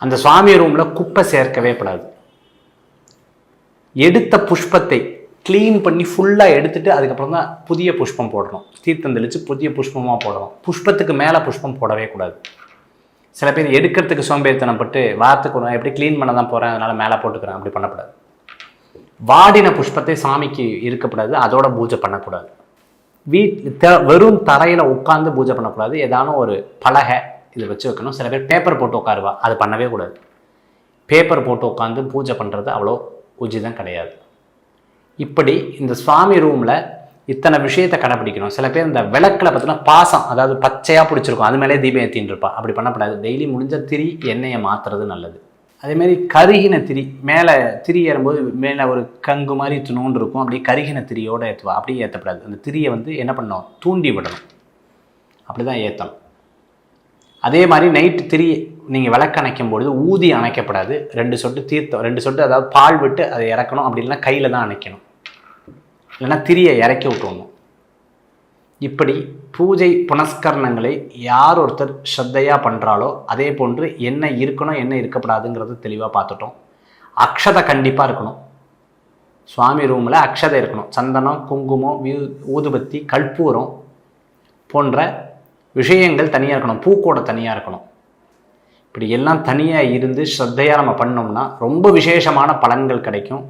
அந்த சுவாமி ரூமில் குப்பை சேர்க்கவே கூடாது. எடுத்த புஷ்பத்தை க்ளீன் பண்ணி ஃபுல்லாக எடுத்துட்டு அதுக்கப்புறம் தான் புதிய புஷ்பம் போடணும். தீர்த்தம் தெளித்து புதிய புஷ்பமாக போடணும். புஷ்பத்துக்கு மேலே புஷ்பம் போடவே கூடாது. சில பேர் எடுக்கிறதுக்கு சோம்பேறித்தனப்பட்டு வாரத்துக்கு ஒரு எப்படி க்ளீன் பண்ண தான் போகிறேன் அதனால் மேலே போட்டுக்கிறேன், அப்படி பண்ணக்கூடாது. வாடின புஷ்பத்தை சாமிக்கு இருக்கக்கூடாது, அதோட பூஜை பண்ணக்கூடாது. வெறும் தரையில் உட்காந்து பூஜை பண்ணக்கூடாது. ஏதானும் ஒரு பலகை இதை வச்சு வைக்கணும். சில பேர் பேப்பர் போட்டு உட்காருவா, அது பண்ணவே கூடாது. பேப்பர் போட்டு உட்காந்து பூஜை பண்ணுறது அவ்வளோ உச்சிதம் கிடையாது. இப்படி இந்த சுவாமி ரூமில் இத்தனை விஷயத்தை கடைப்பிடிக்கணும். சில பேர் இந்த விளக்கில் பார்த்தீங்கன்னா பாசம், அதாவது பச்சையாக பிடிச்சிருக்கும், அது மேலே தீபம் ஏற்றின்னு இருப்பா. அப்படி பண்ணக்கூடாது. டெய்லி முடிஞ்ச திரி எண்ணெயை மாற்றுறது நல்லது. அதேமாரி கருகின திரி மேலே திரி ஏறும்போது மேலே ஒரு கங்கு மாதிரி நோண்டு இருக்கும், அப்படியே கருகின திரியோடு ஏற்றுவா. அப்படியே ஏற்றக்கூடாது. அந்த திரியை என்ன பண்ணணும், தூண்டி விடணும். அப்படி தான் ஏற்றணும். அதே மாதிரி நைட்டு திரி நீங்கள் விளக்கு அணைக்கும் பொழுது ஊதி அணைக்கப்படாது. 2 சொட்டு தீர்த்தம், 2 சொட்டு அதாவது பால் விட்டு அதை இறக்கணும். அப்படி இல்லைன்னா கையில் தான் அணைக்கணும், இல்லைன்னா திரியை இறக்கி விட்டுணும். இப்படி பூஜை புனஸ்கரணங்களை யார் ஒருத்தர் ஸ்ரத்தையாக பண்ணுறாலோ அதே போன்று என்ன இருக்கணும் என்ன இருக்கப்படாதுங்கிறது தெளிவாக பார்த்துட்டோம். அக்ஷதை கண்டிப்பாக இருக்கணும். சுவாமி ரூமில் அக்ஷதை இருக்கணும். சந்தனம், குங்குமம், ஊதுபத்தி, கற்பூரம் போன்ற விஷயங்கள் தனியாக இருக்கணும். பூக்கோட தனியாக இருக்கணும். இப்படி எல்லாம் தனியாக இருந்து ஸ்ரத்தையாக நம்ம பண்ணோம்னா ரொம்ப விசேஷமான பலன்கள் கிடைக்கும்.